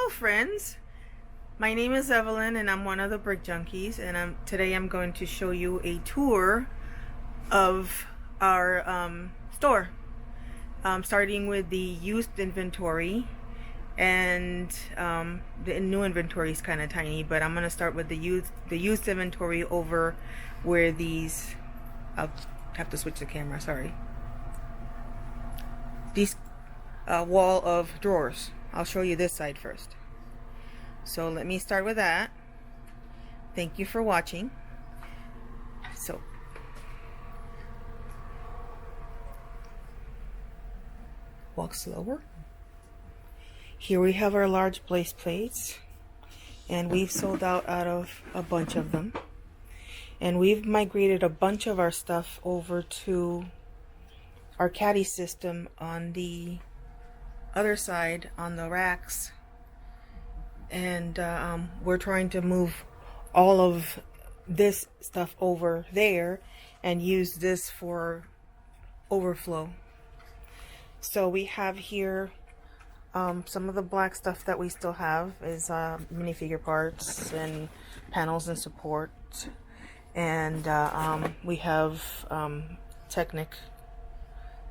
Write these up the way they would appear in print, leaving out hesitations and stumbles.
Hello friends, my name is Evelyn and I'm one of the Brick Junkies, and today I'm going to show you a tour of our store, starting with the used inventory. And the new inventory is kind of tiny, but I'm going to start with the used inventory over where these, I'll have to switch the camera, sorry, these wall of drawers. I'll show you this side first. So let me start with that. Thank you for watching. So walk slower. Here we have our large place plates, and we've sold out of a bunch of them, and we've migrated a bunch of our stuff over to our caddy system on the other side on the racks, and we're trying to move all of this stuff over there and use this for overflow. So we have here some of the black stuff that we still have is minifigure parts and panels and support, and we have Technic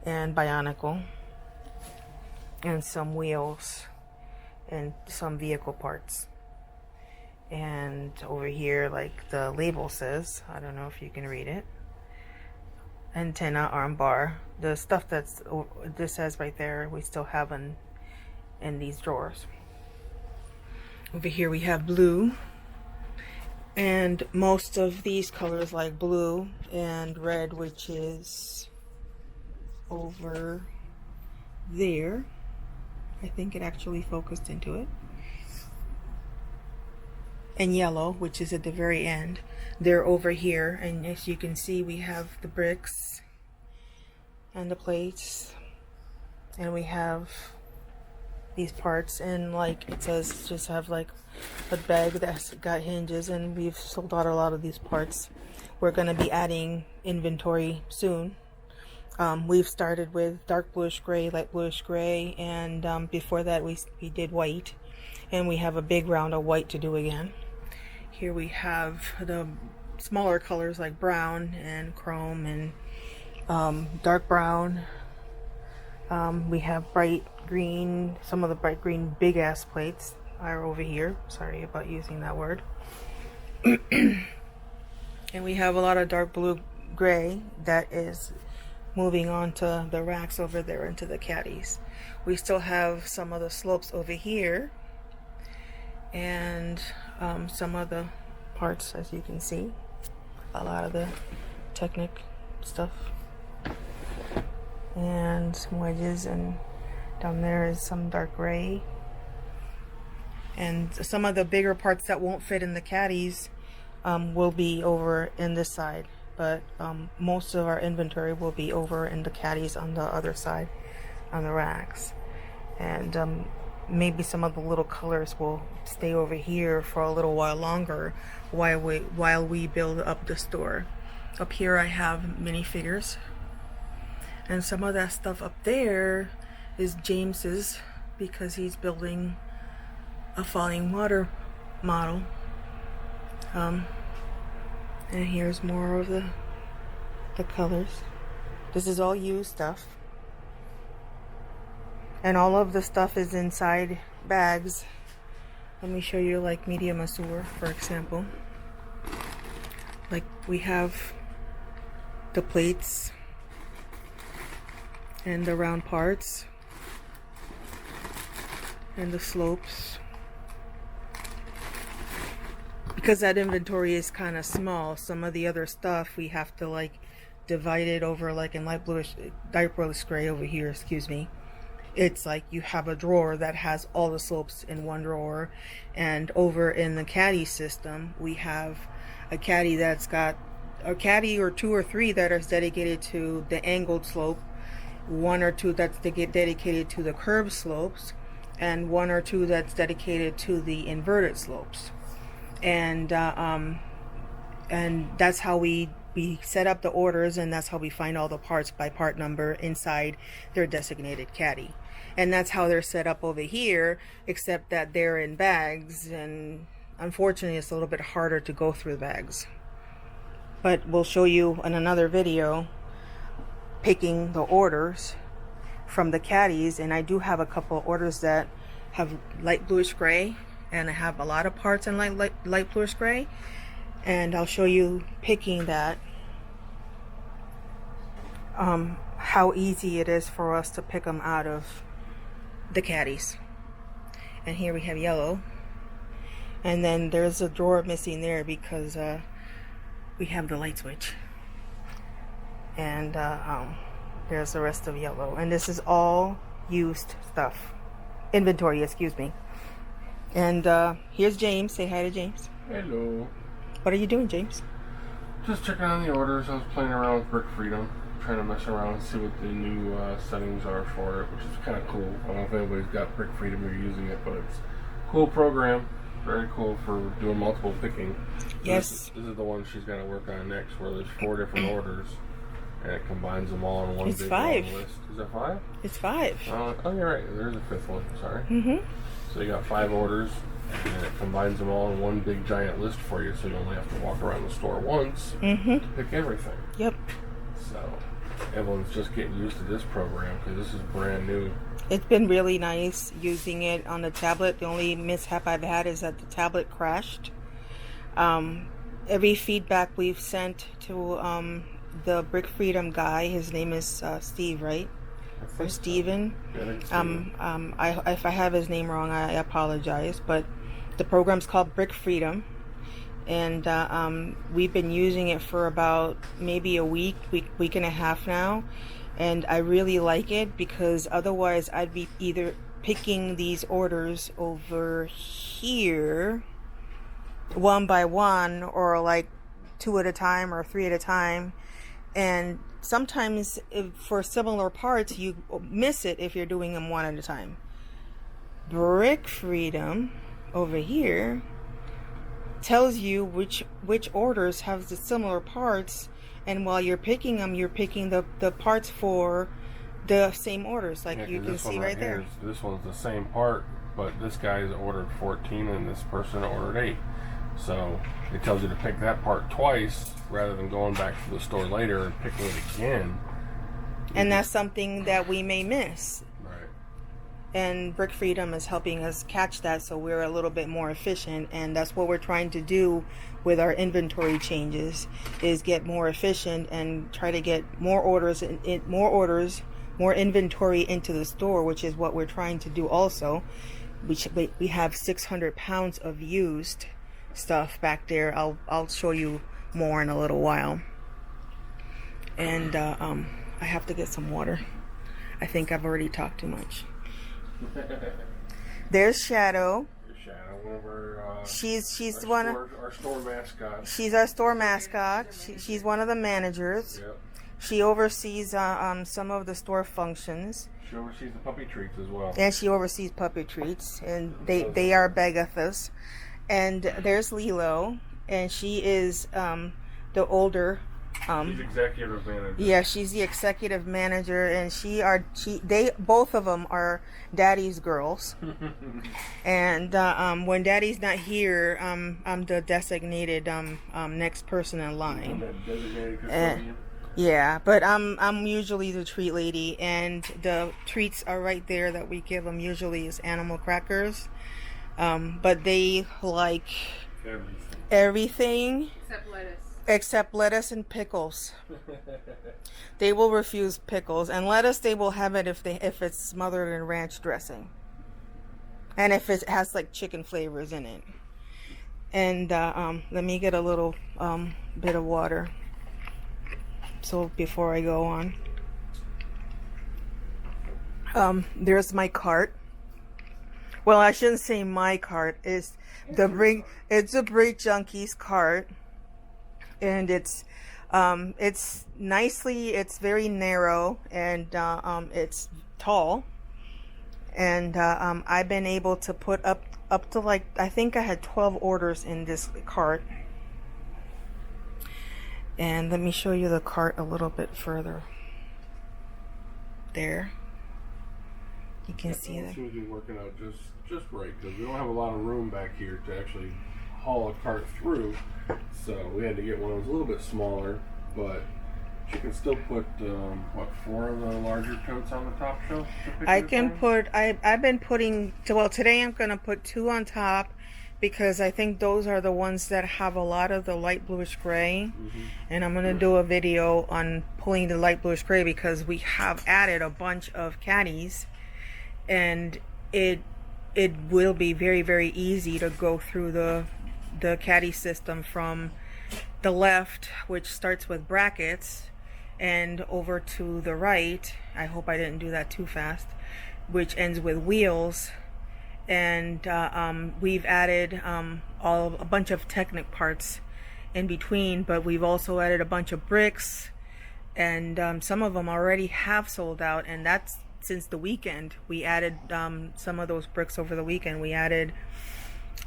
and Bionicle and some wheels and some vehicle parts. And over here, like the label says, I don't know if you can read it, antenna arm bar. The stuff that's this says right there, we still have in these drawers. Over here we have blue, and most of these colors like blue and red, which is over there. I think it actually focused into it. And yellow, which is at the very end. They're over here, and as you can see, we have the bricks and the plates, and we have these parts, and like it says, just have like a bag that's got hinges, and we've sold out a lot of these parts. We're going to be adding inventory soon. We've started with dark bluish gray, light bluish gray, and before that we did white, and we have a big round of white to do again. Here we have the smaller colors like brown and chrome and dark brown. We have bright green. Some of the bright green big ass plates are over here. Sorry about using that word. And we have a lot of dark blue gray that is moving on to the racks over there into the caddies. We still have some of the slopes over here, and some of the parts, as you can see, a lot of the Technic stuff, and some wedges, and down there is some dark gray, and some of the bigger parts that won't fit in the caddies will be over in this side, but most of our inventory will be over in the caddies on the other side on the racks. And maybe some of the little colors will stay over here for a little while longer while we build up the store. Up here I have minifigures, and some of that stuff up there is James's, because he's building a falling water model. And here's more of the colors. This is all used stuff, and all of the stuff is inside bags. Let me show you, like medium azure, for example. Like we have the plates and the round parts and the slopes. Because that inventory is kind of small, some of the other stuff we have to like divide it over, like in light bluish, dark bluish gray over here, excuse me. It's like you have a drawer that has all the slopes in one drawer, and over in the caddy system we have a caddy that's got a caddy or two or three that are dedicated to the angled slope, one or two that's dedicated to the curved slopes, and one or two that's dedicated to the inverted slopes. And that's how we set up the orders, and that's how we find all the parts by part number inside their designated caddy. And that's how they're set up over here, except that they're in bags, and unfortunately it's a little bit harder to go through the bags. But we'll show you in another video picking the orders from the caddies. And I do have a couple orders that have light bluish gray, and I have a lot of parts in light bluish gray, and I'll show you picking that, how easy it is for us to pick them out of the caddies. And here we have yellow, and then there's a drawer missing there because we have the light switch, and there's the rest of yellow, and this is all used stuff, inventory, excuse me. And here's James. Say hi to James. Hello. What are you doing, James? Just checking on the orders. I was playing around with Brick Freedom, trying to mess around and see what the new settings are for it, which is kind of cool. I don't know if anybody's got Brick Freedom or using it, but it's a cool program. Very cool for doing multiple picking. Yes. This is the one she's got to work on next, where there's 4 different orders, and it combines them all in one It's big 5. long list. Is that 5? It's 5. Oh, you're right. There's a 5th one. Sorry. Mm-hmm. So you got 5 orders, and it combines them all in one big giant list for you, so you only have to walk around the store once to pick everything. Yep. So Evelyn's just getting used to this program because this is brand new. It's been really nice using it on the tablet. The only mishap I've had is that the tablet crashed. Every feedback we've sent to the Brick Freedom guy, his name is Steve, right? Or Steven. So. If I have his name wrong, I apologize. But the program's called Brick Freedom, and we've been using it for about maybe a week and a half now, and I really like it because otherwise I'd be either picking these orders over here one by one, or like 2 at a time or 3 at a time, and sometimes for similar parts you miss it if you're doing them 1 at a time. Brick Freedom over here tells you which orders have the similar parts, and while you're picking them, you're picking the parts for the same orders, like you can see right there. This one's the same part, but this guy's ordered 14 and this person ordered 8. So it tells you to pick that part twice rather than going back to the store later and picking it again. And that's something that we may miss. Right. And Brick Freedom is helping us catch that, so we're a little bit more efficient, and that's what we're trying to do with our inventory changes, is get more efficient and try to get more orders, more inventory into the store, which is what we're trying to do also. We have 600 pounds of used stuff back there. I'll show you more in a little while. And I have to get some water. I think I've already talked too much. There's Shadow. One of our, she's our store mascot. She's our store mascot. She's one of the managers. Yep. She oversees some of the store functions. She oversees the puppy treats as well. And she oversees puppy treats, and they are Bagathas. And there's Lilo, and she is the older. She's executive manager. Yeah, she's the executive manager, and they both of them are Daddy's girls. And when Daddy's not here, I'm the designated next person in line. Designated custodian. Yeah, but I'm usually the treat lady, and the treats are right there that we give them. Usually is animal crackers, but they like everything except lettuce and pickles. They will refuse pickles, and lettuce they will have it if it's smothered in ranch dressing, and if it has like chicken flavors in it. And let me get a little bit of water. So before I go on, there's my cart. Well, I shouldn't say my cart. It's a Brick Junkies cart, and it's very narrow, and it's tall, and I've been able to put up to, like, I think I had 12 orders in this cart. And let me show you the cart a little bit further. There. You can see that that. seems to be working out just right because we don't have a lot of room back here to actually haul a cart through. So we had to get one that was a little bit smaller, but she can still put 4 of the larger totes on the top shelf. I can put. I've been putting. Well, today I'm gonna put 2 on top because I think those are the ones that have a lot of the light bluish gray. And I'm gonna do a video on pulling the light bluish gray because we have added a bunch of caddies, and it will be very, very easy to go through the caddy system from the left, which starts with brackets, and over to the right. I hope I didn't do that too fast, which ends with wheels. And we've added a bunch of Technic parts in between, but we've also added a bunch of bricks, and some of them already have sold out, and that's since the weekend. We added some of those bricks over the weekend. We added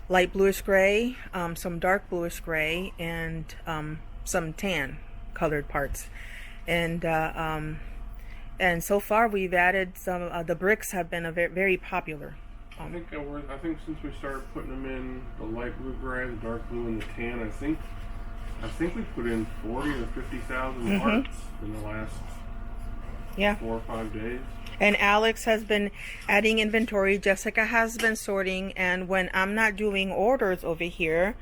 light bluish gray, some dark bluish gray, and some tan colored parts. And so far we've added some. The bricks have been very popular. I think since we started putting them in the light blue gray, the dark blue, and the tan, I think we put in 40 or 50,000 parts in the last 4 or 5 days. And Alex has been adding inventory. Jessica has been sorting. And when I'm not doing orders over here,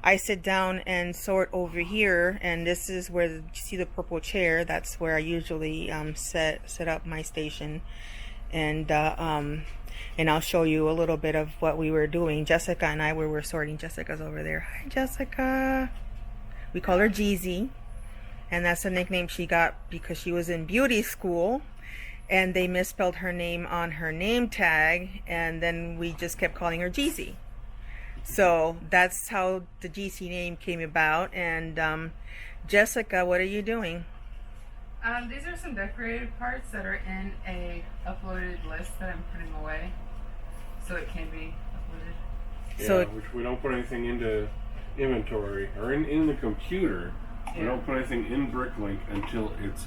I sit down and sort over here. And this is where you see the purple chair. That's where I usually set up my station. And I'll show you a little bit of what we were doing. Jessica and I were sorting. Jessica's over there. Hi, Jessica. We call her Jeezy. And that's a nickname she got because she was in beauty school. And they misspelled her name on her name tag, and then we just kept calling her Jeezy. So that's how the GC name came about. And Jessica, what are you doing? These are some decorated parts that are in a uploaded list that I'm putting away, so it can be uploaded. Yeah, so which we don't put anything into inventory or in the computer. We don't put anything in BrickLink until it's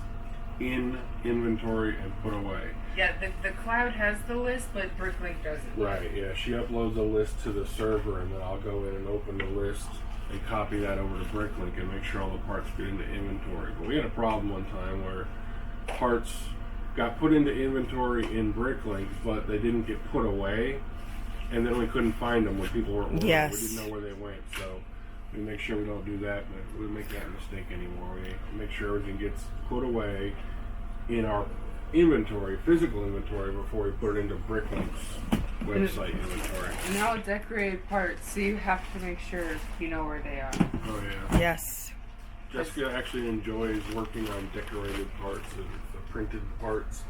in inventory and put away. Yeah, the cloud has the list, but BrickLink doesn't. Right, yeah. She uploads a list to the server, and then I'll go in and open the list and copy that over to BrickLink and make sure all the parts get into inventory. But we had a problem one time where parts got put into inventory in BrickLink, but they didn't get put away, and then we couldn't find them when people weren't ordering. Yes. We didn't know where they went, so we make sure we don't do that, but we make that mistake anymore. We make sure everything gets put away in our inventory, physical inventory, before we put it into BrickLink's website inventory. Now decorated parts, so you have to make sure you know where they are. Oh yeah. yes. Jessica actually enjoys working on decorated parts and the printed parts.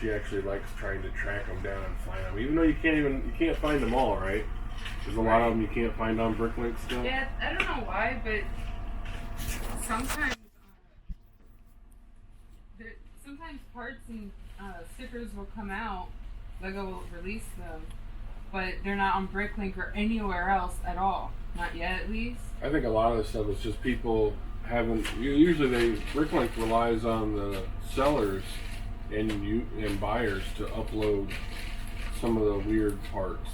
She actually likes trying to track them down and find them, even though you can't find them all, right? There's a lot of them you can't find on BrickLink still. Yeah, I don't know why, but sometimes parts and stickers will come out, Lego will release them, but they're not on BrickLink or anywhere else at all. Not yet, at least. I think a lot of this stuff is just people haven't. Usually, BrickLink relies on the sellers and buyers to upload some of the weird parts.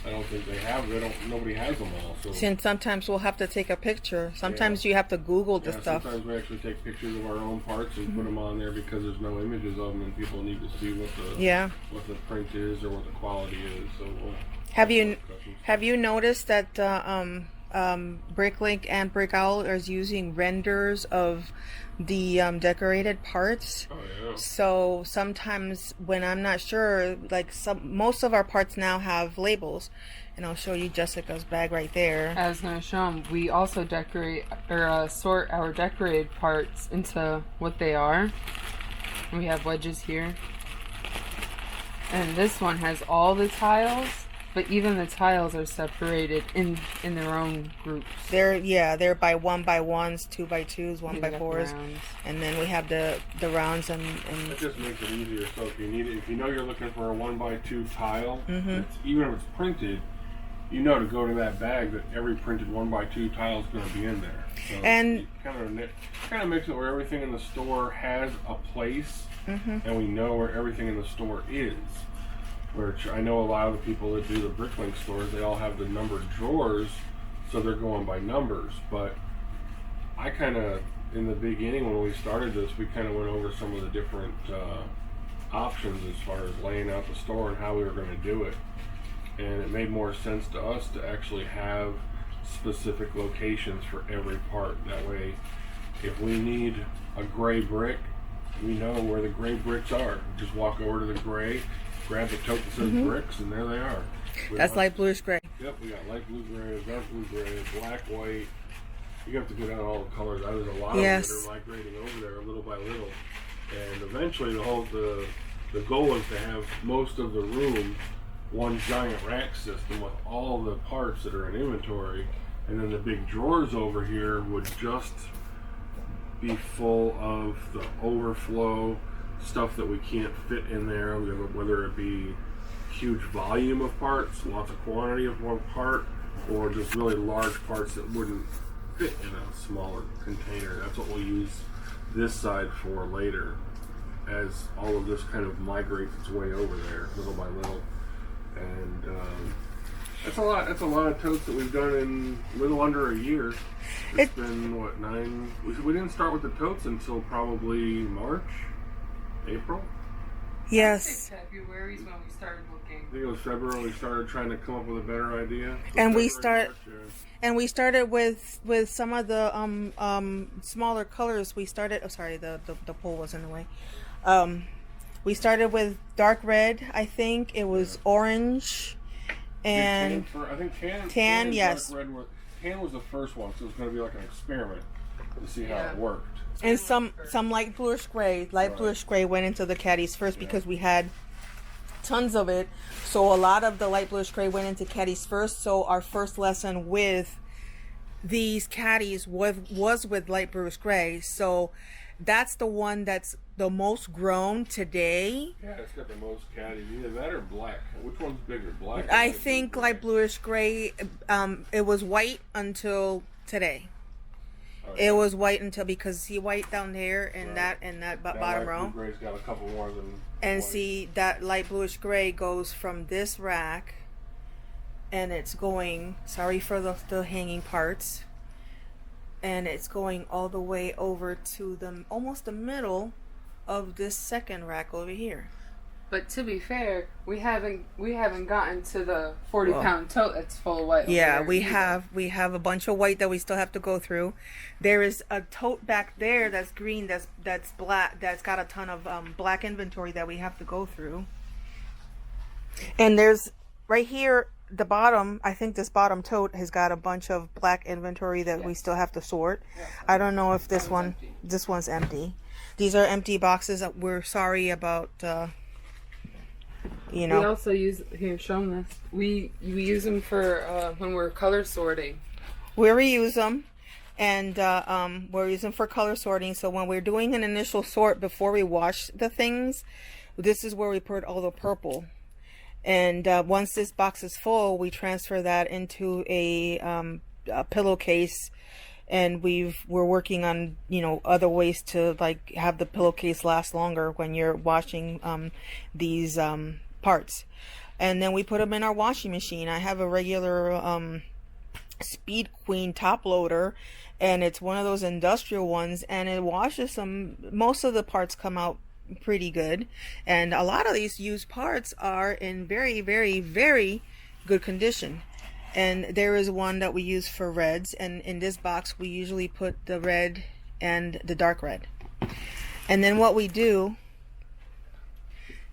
I don't think they have. Nobody has them all. So. And sometimes we'll have to take a picture. Sometimes you have to Google the stuff. Sometimes we actually take pictures of our own parts and put them on there because there's no images of them, and people need to see what the print is or what the quality is. So have you noticed that BrickLink and BrickOwl is using renders of the decorated parts? Oh yeah. So sometimes when I'm not sure, like most of our parts now have labels, and I'll show you Jessica's bag right there. I was going to show them. We also decorate or sort our decorated parts into what they are. We have wedges here, and this one has all the tiles. But even the tiles are separated in their own groups. They're by 1x1s, 2x2s, 1x4s, and then we have the rounds and. It just makes it easier. So if you know you're looking for a 1x2 tile, even if it's printed, you know to go to that bag that every printed 1x2 tile is going to be in there. So and it kind of makes it where everything in the store has a place, and we know where everything in the store is. Which I know a lot of the people that do the Bricklink stores, they all have the numbered drawers, so they're going by numbers. But I kind of, in the beginning when we started this, we kind of went over some of the different options as far as laying out the store and how we were going to do it. And it made more sense to us to actually have specific locations for every part. That way, if we need a gray brick, we know where the gray bricks are. Just walk over to the gray, grab the tote that says bricks, and there they are. That's light bluish gray. Yep, we got light blue gray, dark blue gray, black, white. You have to go down all the colors. There's a lot of them that are migrating over there little by little. And eventually the goal is to have most of the room one giant rack system with all the parts that are in inventory, and then the big drawers over here would just be full of the overflow stuff that we can't fit in there, whether it be huge volume of parts, lots of quantity of one part, or just really large parts that wouldn't fit in a smaller container. That's what we'll use this side for later, as all of this kind of migrates its way over there little by little. And that's a lot of totes that we've done in a little under a year. It's been what, 9? We didn't start with the totes until probably March, April. Yes. February is when we started looking. I think it was February we started trying to come up with a better idea. And we started with some of the smaller colors. We started. Oh, sorry, the pole was in the way. We started with dark red. I think it was orange, and I think tan. Yes. Dark red tan was the first one, so it was going to be like an experiment to see how it worked. And some light bluish gray. Bluish gray went into the caddies first because we had tons of it. So a lot of the light bluish gray went into caddies first. So our first lesson with these caddies was with light bluish gray. So that's the one that's the most grown today. Yeah, it's got the most caddies. Either that or black. Which one's bigger, black? I think light bluish gray. It was white until today. It was white until, because see white down there and that bottom row. Blue gray's got a couple more than. And white. See that light bluish gray goes from this rack, and it's going. Sorry for the hanging parts. And it's going all the way over to almost the middle of this second rack over here. But to be fair, we haven't gotten to the 40-pound tote that's full of white. Yeah, we have a bunch of white that we still have to go through. There is a tote back there that's green, that's black, that's got a ton of black inventory that we have to go through. And there's right here the bottom. I think this bottom tote has got a bunch of black inventory that we still have to sort. Yeah. I don't know if this one's empty. These are empty boxes. We're sorry about. We also use show them this. We use them for when we're color sorting. We reuse them, and we're using for color sorting. So when we're doing an initial sort before we wash the things, this is where we put all the purple. And once this box is full, we transfer that into a pillowcase, and we're working on other ways to like have the pillowcase last longer when you're washing these parts. And then we put them in our washing machine. I have a regular Speed Queen top loader, and it's one of those industrial ones, and it washes them. Most of the parts come out pretty good, and a lot of these used parts are in very, very, very good condition. And there is one that we use for reds, and in this box we usually put the red and the dark red. And then what we do,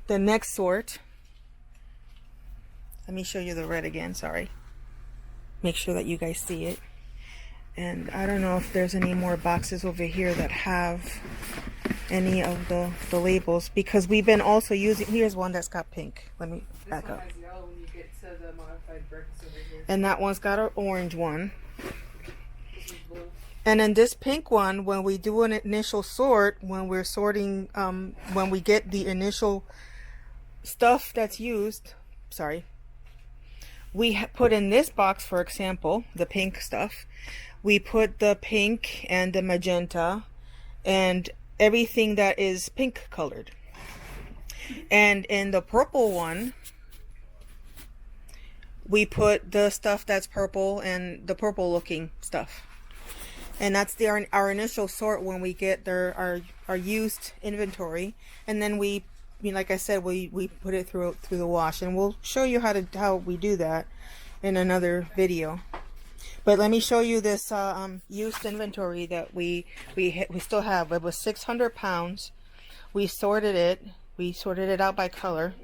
the next sort, let me show you the red again, sorry, make sure that you guys see it. And I don't know if there's any more boxes over here that have any of the labels, because we've been also using, here's one that's got pink. Let me back up. This one has yellow when you get to the modified bricks over here. And that one's got an orange one. This is blue. And then this pink one, when we do an initial sort, when we're sorting, when we get the initial stuff that's used, sorry, we put in this box, for example, the pink stuff. We put the pink and the magenta and everything that is pink colored. And in the purple one, we put the stuff that's purple and the purple looking stuff. And that's our initial sort when we get our used inventory. And then we, like I said, we put it through the wash, and we'll show you how we do that in another video. But let me show you this used inventory that we still have. It was 600 pounds. We sorted it out by color,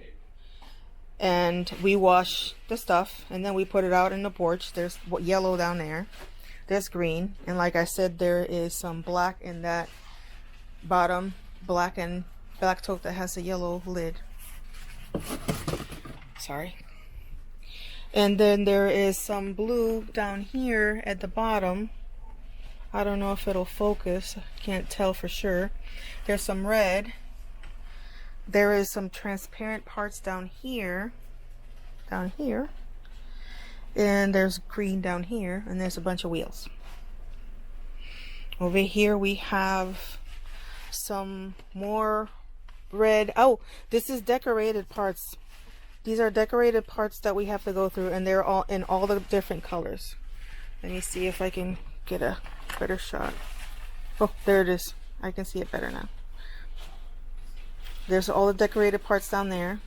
and we wash the stuff, and then we put it out in the porch. There's yellow down there, there's green, and like I said, there is some black in that bottom black tote that has a yellow lid. Sorry. And then there is some blue down here at the bottom. I don't know if it'll focus, can't tell for sure. There's some red. There is some transparent parts down here, and there's green down here, and there's a bunch of wheels. Over here we have some more red. Oh, this is decorated parts. These are decorated parts that we have to go through, and they're all in all the different colors. Let me see if I can get a better shot. Oh, there it is. I can see it better now. There's all the decorated parts down there,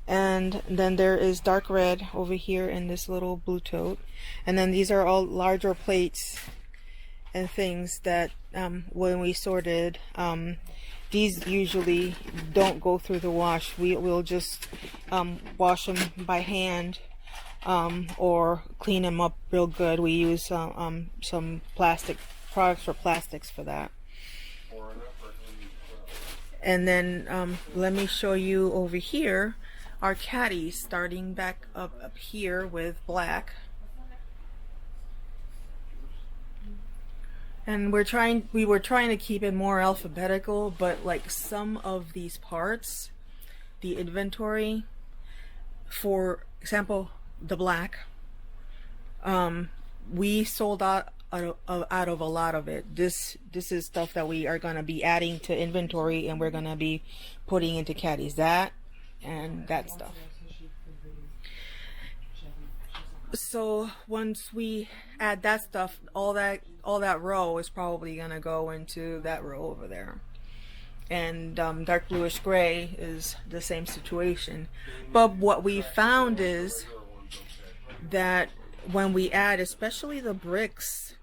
and then there is dark red over here in this little blue tote, and then these are all larger plates and things that when we sorted, these usually don't go through the wash. We'll just wash them by hand or clean them up real good. We use some plastic products for plastics for that. And then let me show you over here our caddies, starting back up here with black. And we were trying to keep it more alphabetical, but like some of these parts, the inventory, for example, the black, we sold out of a lot of it. This is stuff that we are going to be adding to inventory, and we're going to be putting into caddies, that and that stuff. So once we add that stuff, all that row is probably going to go into that row over there. And dark bluish gray is the same situation. But what we found is that when we add, especially the bricks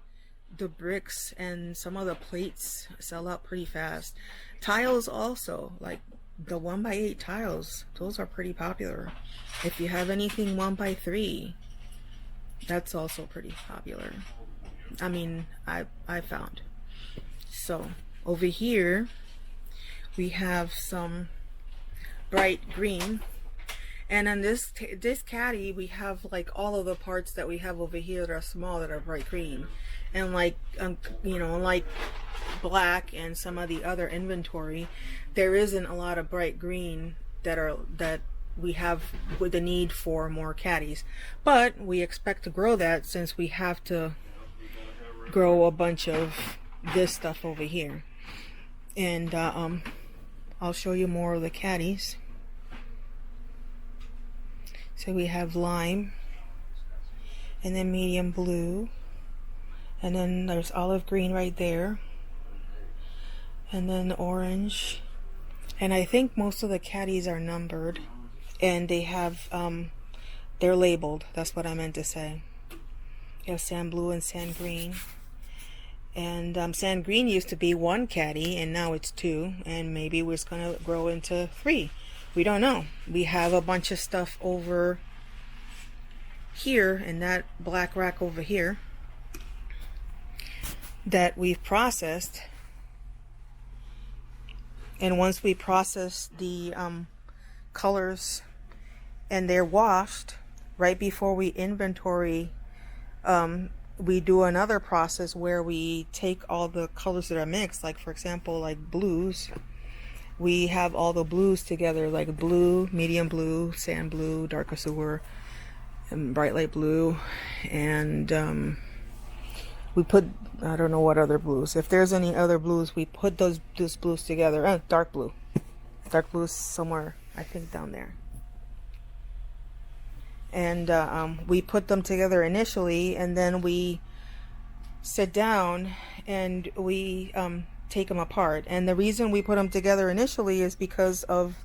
and some of the plates sell out pretty fast. Tiles also, like the 1x8 tiles, those are pretty popular. If you have anything 1x3, that's also pretty popular. I mean, I found. So over here we have some bright green, and on this caddy we have like all of the parts that we have over here that are small, that are bright green. And like you know, like black and some of the other inventory, there isn't a lot of bright green that we have with the need for more caddies. But we expect to grow that, since we have to grow a bunch of this stuff over here. And I'll show you more of the caddies. So we have lime, and then medium blue, and then there's olive green right there, and then orange. And I think most of the caddies are numbered, and they have they're labeled. That's what I meant to say. You have sand blue and sand green, and sand green used to be 1 caddy, and now it's 2, and maybe we're just gonna grow into 3. We don't know. We have a bunch of stuff over here in that black rack over here that we've processed, and once we process the colors and they're washed, right before we inventory, we do another process where we take all the colors that are mixed. Like for example, like blues, we have all the blues together, like blue, medium blue, sand blue, dark azure, and bright light blue, and we put, I don't know what other blues, if there's any other blues, we put those blues together. Dark blue is somewhere, I think, down there. And we put them together initially, and then we sit down and we take them apart. And the reason we put them together initially is because of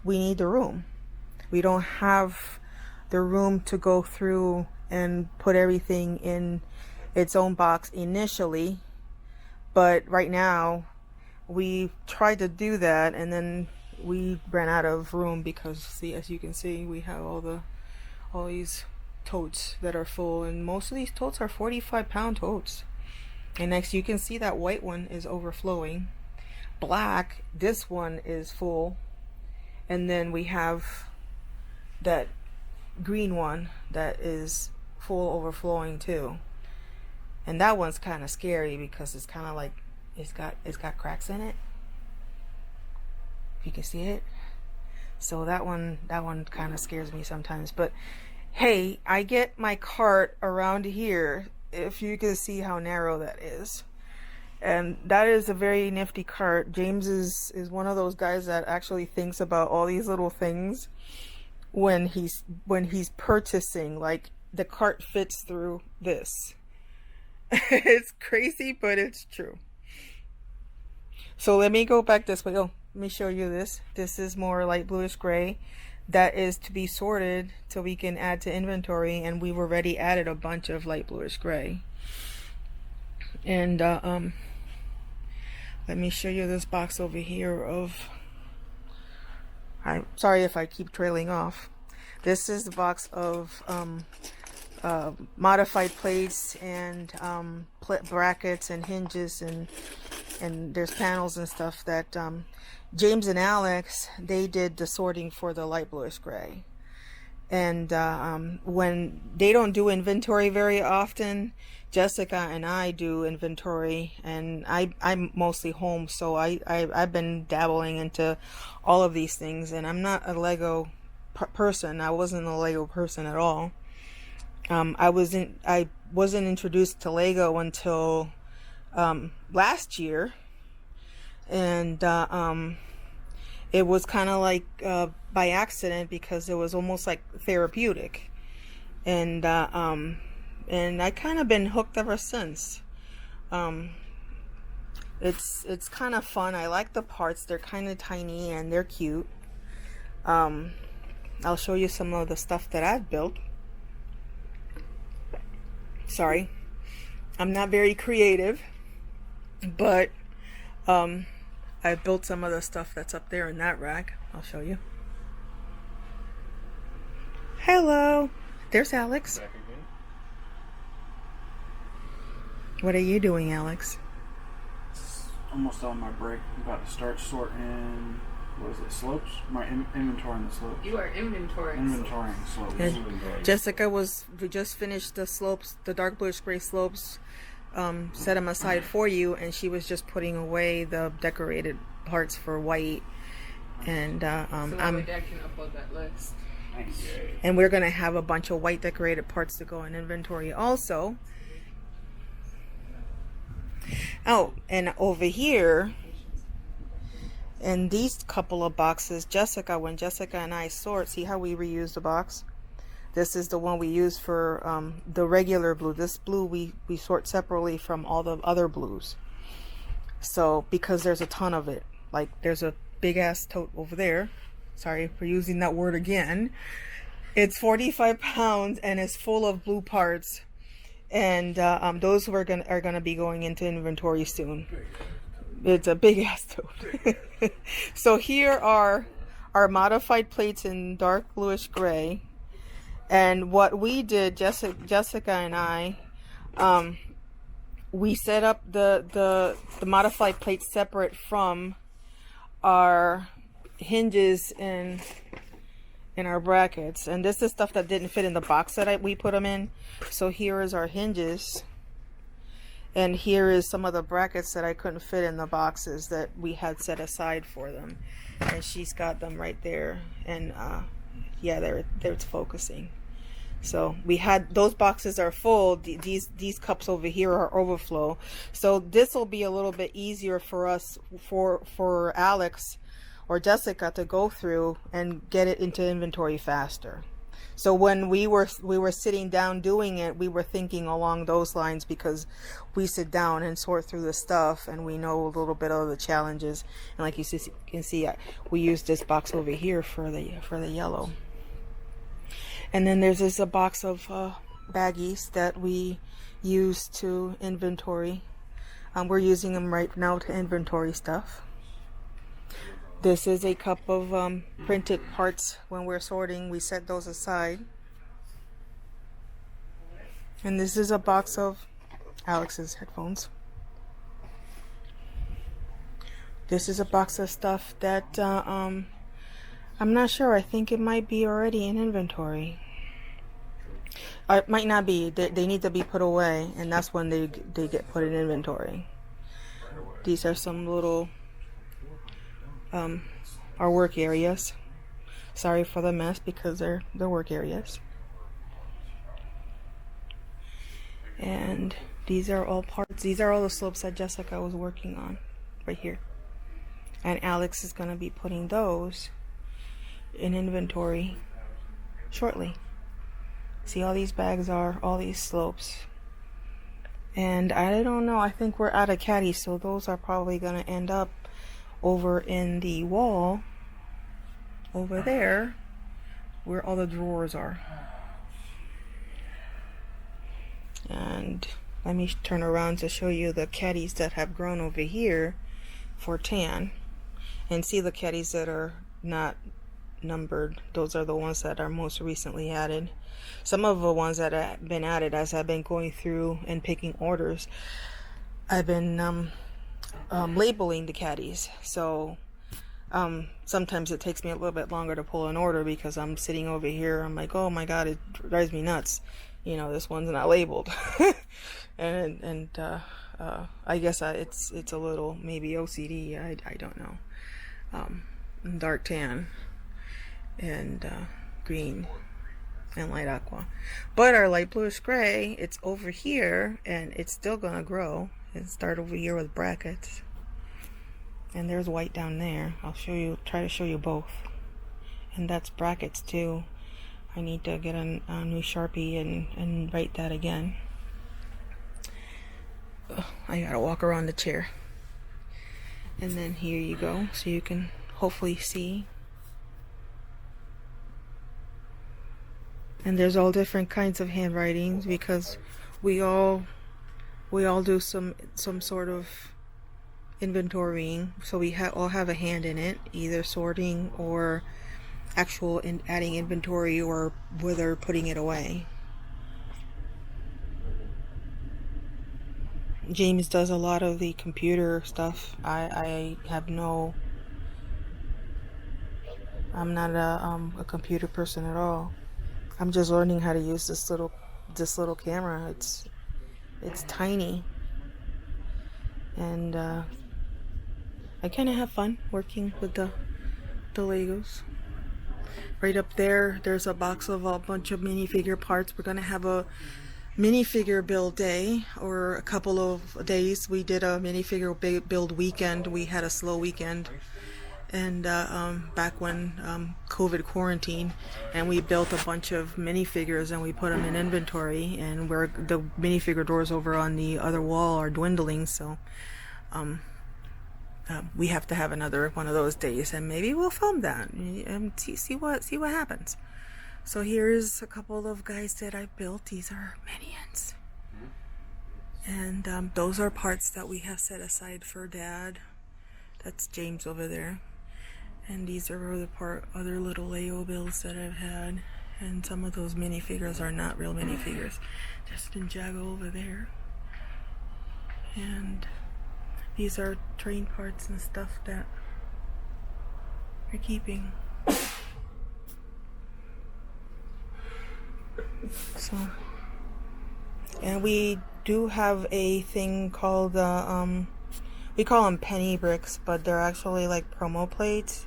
we need the room. We don't have the room to go through and put everything in its own box initially, but right now we tried to do that, and then we ran out of room because, see, as you can see, we have all these totes that are full, and most of these totes are 45-pound totes. And next, you can see that white one is overflowing. Black, this one is full, and then we have that green one that is full overflowing too. And that one's kind of scary because it's kind of like it's got cracks in it. If you can see it. So that one kind of scares me sometimes. But hey, I get my cart around here, if you can see how narrow that is. And that is a very nifty cart. James is one of those guys that actually thinks about all these little things when he's purchasing. Like, the cart fits through this. It's crazy, but it's true. So let me go back this way. Oh, let me show you this. This is more light bluish gray. That is to be sorted so we can add to inventory, and we've already added a bunch of light bluish gray. And let me show you this box over here of, I'm sorry if I keep trailing off. This is the box of modified plates and brackets and hinges, and there's panels and stuff that James and Alex, they did the sorting for the light bluish gray. And when they don't do inventory very often, Jessica and I do inventory, and I'm mostly home, so I've been dabbling into all of these things. And I'm not a Lego person. I wasn't a Lego person at all. I wasn't introduced to Lego until last year, and it was kind of like by accident, because it was almost like therapeutic, and I kind of been hooked ever since. It's kind of fun. I like the parts. They're kind of tiny and they're cute. I'll show you some of the stuff that I've built. Sorry, I'm not very creative, but I built some of the stuff that's up there in that rack. I'll show you. Hello, there's Alex. Back again. What are you doing, Alex? Almost on my break. I'm about to start sorting, what is it, slopes? My inventorying the slopes. You are inventorying slopes. And Jessica we just finished the slopes, the dark bluish gray slopes, set them aside for you, and she was just putting away the decorated parts for white. And so that way Dad can upload that list. Nice. And we're gonna have a bunch of white decorated parts to go in inventory also. Oh, and over here in these couple of boxes, when Jessica and I sort, see how we reuse the box? This is the one we use for the regular blue. This blue we sort separately from all the other blues. So, because there's a ton of it. Like, there's a big ass tote over there. Sorry for using that word again. It's 45 pounds and it's full of blue parts. And those are gonna be going into inventory soon. It's a big ass tote. So here are our modified plates in dark bluish gray. And what we did, Jessica and I, we set up the modified plates separate from our hinges and our brackets. And this is stuff that didn't fit in the box that we put them in. So here is our hinges, and here is some of the brackets that I couldn't fit in the boxes that we had set aside for them. And she's got them right there, and yeah, there it's focusing. So we had, those boxes are full. These cups over here are overflow. So this will be a little bit easier for us, for Alex or Jessica to go through and get it into inventory faster. So when we were sitting down doing it, we were thinking along those lines, because we sit down and sort through the stuff and we know a little bit of the challenges. And like you can see, we used this box over here for the yellow. And then there's a box of baggies that we use to inventory. We're using them right now to inventory stuff. This is a cup of printed parts. When we're sorting, we set those aside. And this is a box of Alex's headphones. This is a box of stuff that I'm not sure. I think it might be already in inventory. It might not be. They need to be put away, and that's when they get put in inventory. These are some little our work areas. Sorry for the mess, because they're work areas. And these are all parts. These are all the slopes that Jessica was working on right here. And Alex is going to be putting those in inventory shortly. See, all these bags are all these slopes. And I don't know, I think we're out of caddies, so those are probably going to end up over in the wall over there where all the drawers are. And let me turn around to show you the caddies that have grown over here for tan, and see the caddies that are not numbered. Those are the ones that are most recently added. Some of the ones that have been added, as I've been going through and picking orders, I've been labeling the caddies. So sometimes it takes me a little bit longer to pull an order, because I'm sitting over here, I'm like, oh my god, it drives me nuts, you know, this one's not labeled. and I guess it's a little maybe OCD, I don't know. Dark tan and green and light aqua. But our light bluish gray, it's over here, and it's still gonna grow and start over here with brackets. And there's white down there. I'll show you, try to show you both. And that's brackets too. I need to get a new Sharpie and write that again. Ugh, I gotta walk around the chair. And then here you go, so you can hopefully see. And there's all different kinds of handwritings, because we all do some sort of inventorying, so we all have a hand in it, either sorting or actual adding inventory, or whether putting it away. James does a lot of the computer stuff. I have no, I'm not a computer person at all. I'm just learning how to use this little camera. It's tiny, and I kind of have fun working with the Legos. Right up there, there's a box of a bunch of minifigure parts. We're gonna have a minifigure build day, or a couple of days. We did a minifigure build weekend. We had a slow weekend, and back when COVID quarantine, and we built a bunch of minifigures and we put them in inventory, and where the minifigure doors over on the other wall are dwindling, so we have to have another one of those days, and maybe we'll film that and see what happens. So here's a couple of guys that I built. These are minions, and those are parts that we have set aside for Dad. That's James over there. And these are other little Lego builds that I've had. And some of those minifigures are not real minifigures. Justin Jago over there. And these are train parts and stuff that we're keeping. So, and we do have a thing called we call them penny bricks, but they're actually like promo plates.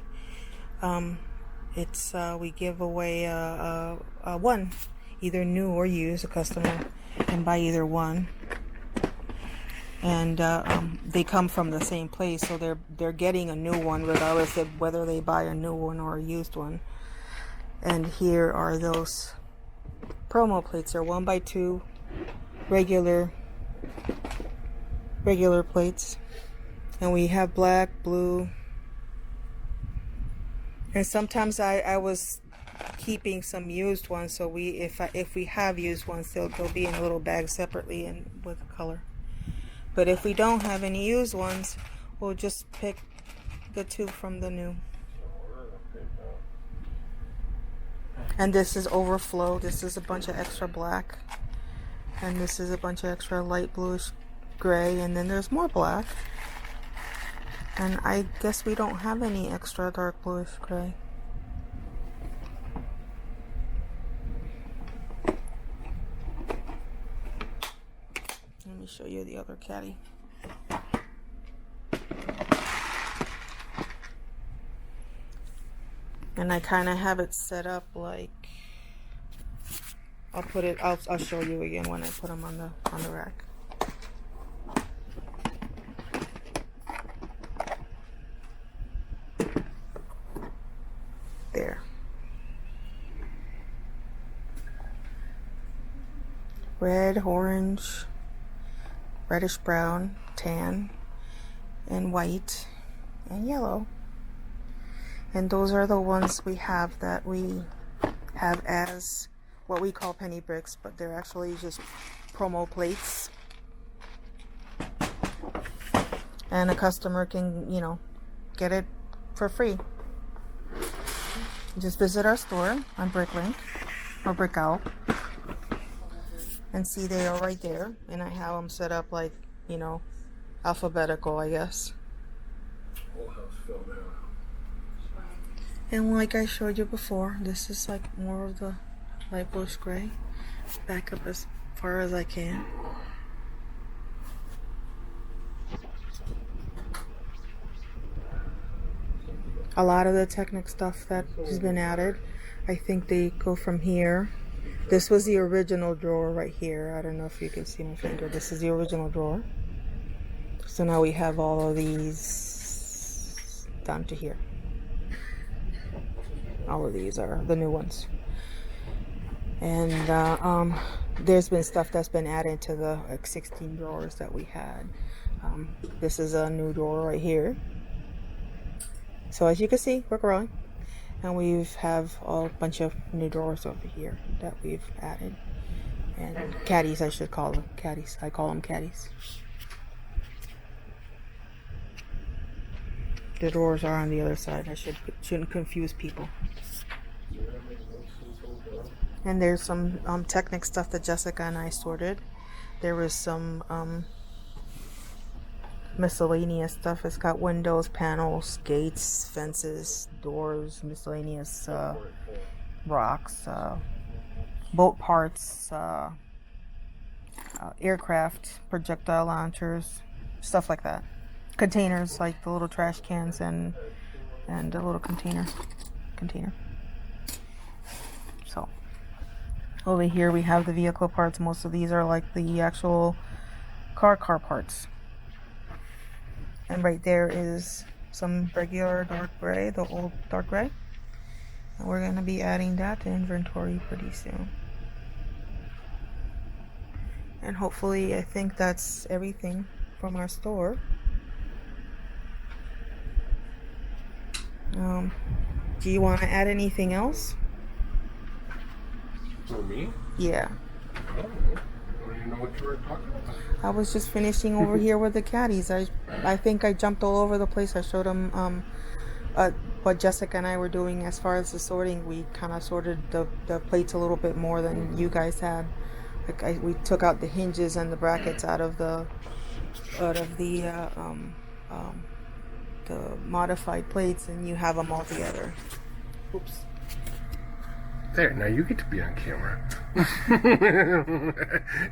It's we give away a one, either new or used. A customer can buy either one, and they come from the same place, so they're getting a new one regardless of whether they buy a new one or a used one. And here are those promo plates. They're 1x2 regular plates. And we have black, blue. And sometimes I was keeping some used ones, so if we have used ones, they'll be in a little bag separately and with color. But if we don't have any used ones, we'll just pick the two from the new. And this is overflow. This is a bunch of extra black, and this is a bunch of extra light bluish gray, and then there's more black. And I guess we don't have any extra dark bluish gray. Let me show you the other caddy. And I kind of have it set up like, I'll show you again when I put them on the rack. There. Red, orange, reddish brown, tan, and white, and yellow. And those are the ones we have that we have as what we call penny bricks, but they're actually just promo plates. And a customer can, get it for free. Just visit our store on Bricklink or Brickout and see they are right there. And I have them set up like, alphabetical, I guess. Whole house filled out. And like I showed you before, this is like more of the light bluish gray. Back up as far as I can. A lot of the Technic stuff that has been added, I think they go from here. This was the original drawer right here. I don't know if you can see my finger. This is the original drawer. So now we have all of these down to here. All of these are the new ones. And there's been stuff that's been added to the 16 drawers that we had. This is a new drawer right here. So as you can see, we're growing. And we have a bunch of new drawers over here that we've added. And caddies, I should call them caddies. I call them caddies. The drawers are on the other side. I shouldn't confuse people. And there's some Technic stuff that Jessica and I sorted. There was some miscellaneous stuff. It's got windows, panels, gates, fences, doors, miscellaneous rocks, boat parts, aircraft, projectile launchers, stuff like that. Containers, like the little trash cans and a little container. So over here we have the vehicle parts. Most of these are like the actual car parts. And right there is some regular dark gray, the old dark gray. And we're going to be adding that to inventory pretty soon. And hopefully, I think that's everything from our store. Do you want to add anything else? For me? Yeah. I don't know. I don't even know what you were talking about. I was just finishing over here with the caddies. I think I jumped all over the place. I showed them what Jessica and I were doing as far as the sorting. We kind of sorted the plates a little bit more than you guys had. Like we took out the hinges and the brackets out of the modified plates, and you have them all together. Oops. There, now you get to be on camera.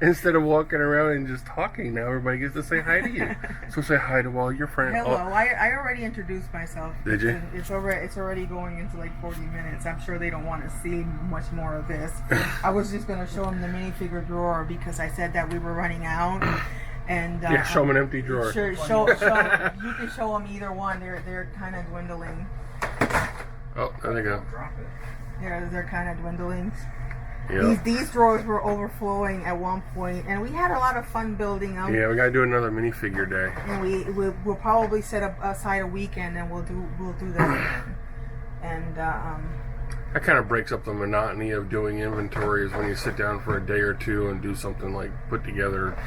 Instead of walking around and just talking, now everybody gets to say hi to you. So say hi to all your friends. Hello, I already introduced myself. Did you? It's already going into like 40 minutes. I'm sure they don't want to see much more of this. I was just going to show them the minifigure drawer because I said that we were running out. And yeah, show them an empty drawer. Sure, show you can show them either one. They're kind of dwindling. Oh, there they go. they're kind of dwindling. Yeah. These drawers were overflowing at one point, and we had a lot of fun building them. Yeah, we gotta do another minifigure day. And we'll probably set up aside a weekend, and we'll do that again. And That kind of breaks up the monotony of doing inventories when you sit down for a day or two and do something like put together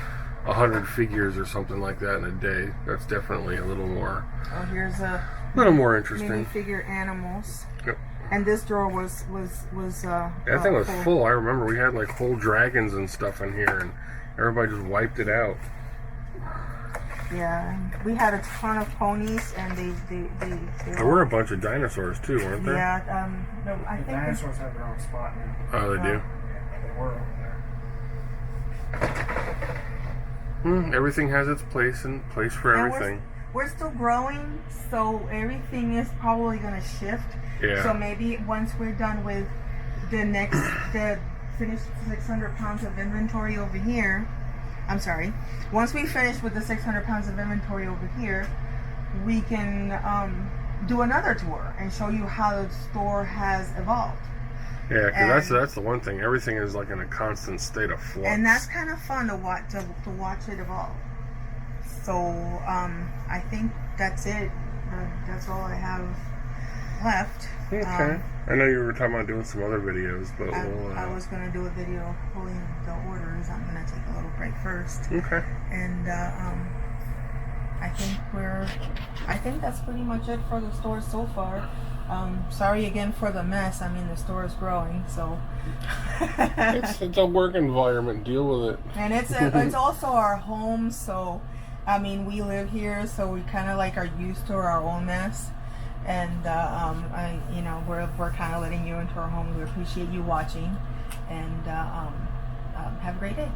100 figures or something like that in a day. That's definitely a little more. oh, here's a little more interesting. minifigure animals. Yep. And this drawer was That thing was full. I remember we had like whole dragons and stuff in here, and everybody just wiped it out. Yeah, we had a ton of ponies, and they There were a bunch of dinosaurs too, weren't there? Yeah, no, I The think dinosaurs have their own spot now. Oh, they do. Yeah, they were over there. Everything has its place and place for And everything. we're still growing, so everything is probably gonna shift. Yeah. So maybe once we're done with the finished 600 pounds of inventory over here, I'm sorry. Once we finish with the 600 pounds of inventory over here, we can do another tour and show you how the store has evolved. Yeah, because And- that's the one thing. Everything is like in a constant state of flux. And that's kind of fun to watch it evolve. So I think that's it. That's all I have left. Okay. I know you were talking about doing some other videos, but I was gonna do a video of pulling the orders. I'm gonna take a little break first, Okay. and I think that's pretty much it for the store so far. Sorry again for the mess. I mean, the store is growing, so. It's a work environment. Deal with it. And it's also our home, so I mean, we live here, so we kind of like are used to our own mess. And we're kind of letting you into our home. We appreciate you watching, and have a great day.